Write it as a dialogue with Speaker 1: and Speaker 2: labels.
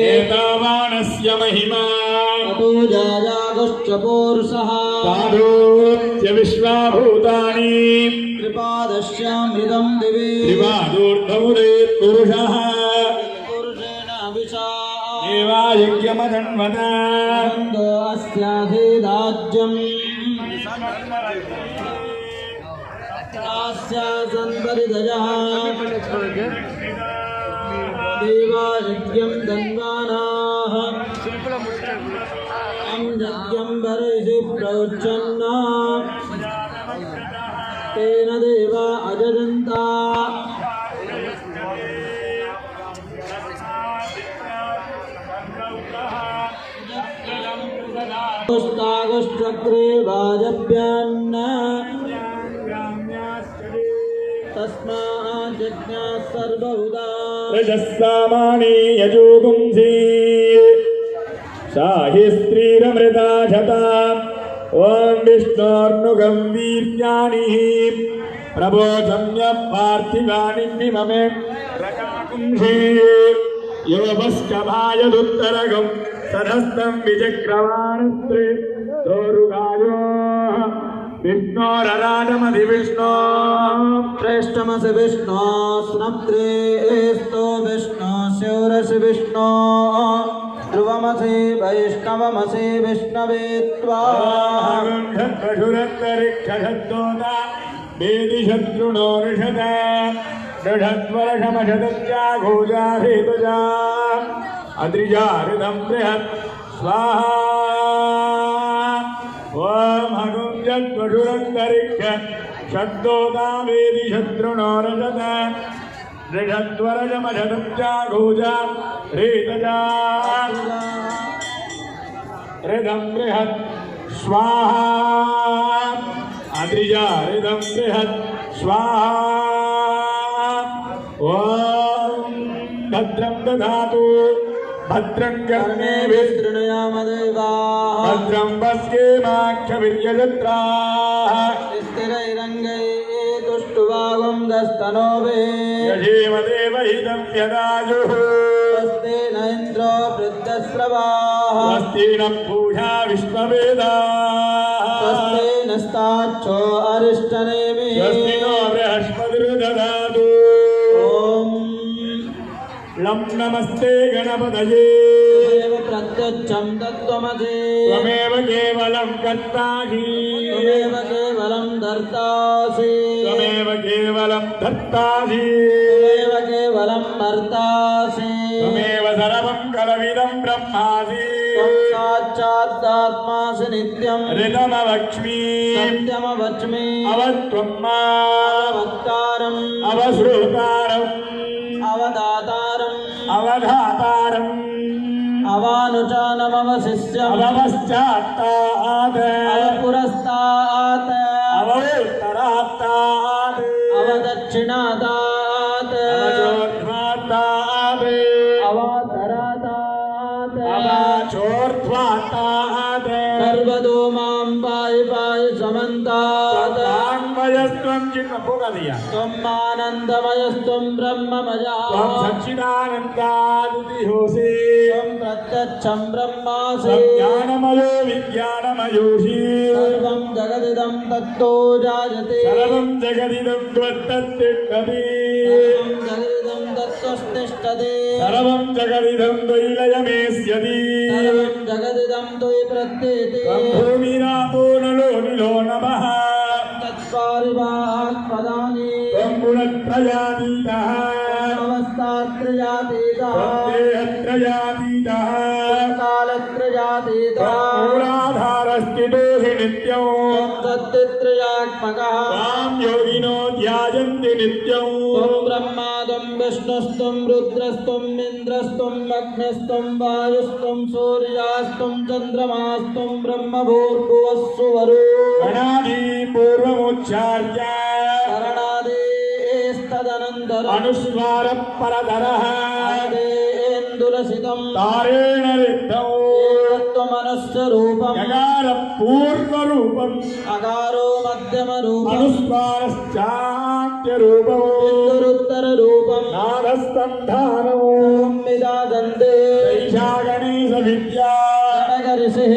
Speaker 1: एतावानस्य महिमा
Speaker 2: अतो जाजागश्च पौरुषः
Speaker 1: साधूत्य विश्वाभूतानि
Speaker 2: त्रिपादस्यामृतं दिवे
Speaker 1: त्रिपादोर्धमुदेत् पुरुषः
Speaker 2: पुरुषेण अभिषा
Speaker 1: देवायज्ञमधन्वता
Speaker 2: अस्याधिराज्यम् अस्यासन्परिदयः देवायज्ञं धन्वानाः यज्ञं वरैषि प्रवचन्ना तेन देवा अजजन्ता पुस्तागश्चक्रे वाजभ्यान्न तस्मात् यज्ञाः सर्वहुदा
Speaker 1: रजस्सामानि यजोगुंसि शाहिस्त्रीरमृता शता ॐ विष्णोर्नुगं वीर्याणि प्रबोधम्य पार्थिवानि ममे रकाकुंसि योपस्कभायदुत्तरगं सदस्तं विचक्रवाणस्त्रे दोरुगायो विष्णोरराजमधिविष्णो
Speaker 2: श्रेष्ठमसि विष्णो स्नप्त्रेस्तो विष्णो शौरसि विष्णो ध्रुवमसि वैष्णवमसि विष्णवे
Speaker 1: त्वाशुरन्तरिक्षशब्दोदा वेदिशत्रुणो ऋषद दृढद्वरषमशतत्याघोजाधेतुजा अद्रिजारिदं बृहत् स्वाहा ॐ हगुंजत्वशुरन्तरिक्ष शब्दोदा वेदिशत्रुणो ऋषद दृढद्वरषमशतत्याघोजा रेतजा ऋदं बृहत् स्वाहा अद्रिजा ऋदं बृहत् स्वाहा ॐ भद्रं दधातु भद्रं कर्णेभिः
Speaker 2: शृणुयामदेवाः
Speaker 1: भद्रं वस्केमाक्षभिर्यजत्राः
Speaker 2: स्थिरैरङ्गैः तुष्टुवागुं दस्तनोभिः
Speaker 1: यजेम देवहितं यदाजुः
Speaker 2: स्वस्ति न इन्द्रो वृद्धश्रवाः
Speaker 1: स्वस्ति नः पूषा विश्ववेदाः
Speaker 2: स्वस्ति नस्ताक्षो अरिष्टनेमिः
Speaker 1: स्वस्ति नो बृहस्पतिर्दधातु लं नमस्ते गणपतये
Speaker 2: एव प्रत्यक्षं तत्त्वमसि
Speaker 1: त्वमेव केवलं कर्तासि
Speaker 2: त्वमेव केवलं धर्तासि
Speaker 1: त्वमेव केवलं धर्तासि
Speaker 2: त्वमेव केवलं भर्तासि
Speaker 1: त्वमेव सर्वं कलविदं ब्रह्मासि
Speaker 2: त्वं साक्षादात्मासि नित्यं
Speaker 1: ऋतमवक्ष्मि
Speaker 2: सत्यमवच्मि
Speaker 1: अवत्वं मा
Speaker 2: वक्तारम्
Speaker 1: अवश्रोतारम्
Speaker 2: अवदातारम्
Speaker 1: अवधातारम्
Speaker 2: अवानुचानमवशिष्यम्
Speaker 1: अवपश्चात्तात्
Speaker 2: अवपुरस्तात्
Speaker 1: अवोत्तरात्तात्
Speaker 2: अवदक्षिणातात्
Speaker 1: अवचोर्ध्वात्तात्
Speaker 2: अवातरातात्
Speaker 1: अवाचोर्ध्वात्तात्
Speaker 2: सर्वतो मां पाहि पाहि समन्तात्
Speaker 1: त्वान्मयस्त्वं चिन्मपुगधिय
Speaker 2: त्वम् आनन्दमयस्त्वं ब्रह्ममयः
Speaker 1: त्वं सच्चिदानन्दादिहोसि
Speaker 2: त्वं प्रत्यक्षं ब्रह्मासि
Speaker 1: ज्ञानमयो विज्ञानमयोषि
Speaker 2: सर्वं जगदिदं तत्तो जायते
Speaker 1: सर्वं जगदिदं त्वत्तत्तिष्ठति
Speaker 2: सर्वं जगदिदं तत्त्वस्तिष्ठति
Speaker 1: सर्वं जगदिदं द्वैलयमेष्यति
Speaker 2: सर्वं जगदिदं त्वयि प्रत्येति
Speaker 1: त्वं भूमिरापो नलो निलो नमः
Speaker 2: तत्पारिवाक्पदानि
Speaker 1: त्वं गुणत्रयातीतः
Speaker 2: अवस्थात्रयातीतः
Speaker 1: देहत्रयातीतः
Speaker 2: कालत्रयातीतः
Speaker 1: मूलाधारस्थितोऽसि नित्यं
Speaker 2: त्वं त्रयात्मकः
Speaker 1: त्वां योगिनो ध्यायन्ति नित्यम्
Speaker 2: त्वं ब्रह्मा त्वं विष्णुस्त्वं रुद्रस्त्वम् इन्द्रस्त्वम् अग्निस्त्वं वायुस्त्वं सूर्यास्त्वं चन्द्रमास्त्वं ब्रह्मभूर्भुवस्सु वरुण
Speaker 1: गणादि पूर्वमुच्चार्य
Speaker 2: करणादेस्तदनन्तरम्
Speaker 1: अनुस्वार परधरः
Speaker 2: आदेन्दुरसितं
Speaker 1: तारेण रिक्तौ
Speaker 2: त्वमनुस्वरूपम्
Speaker 1: यकार पूर्वरूपम्
Speaker 2: अकारो मध्यमरूपम्
Speaker 1: अनुस्वारश्चान्त्यरूपम्
Speaker 2: इन्दुरुत्तररूपम्
Speaker 1: नादस्तन्धानम्
Speaker 2: संविदादन्ते
Speaker 1: ैषा गणेशविद्या
Speaker 2: गणकऋषिः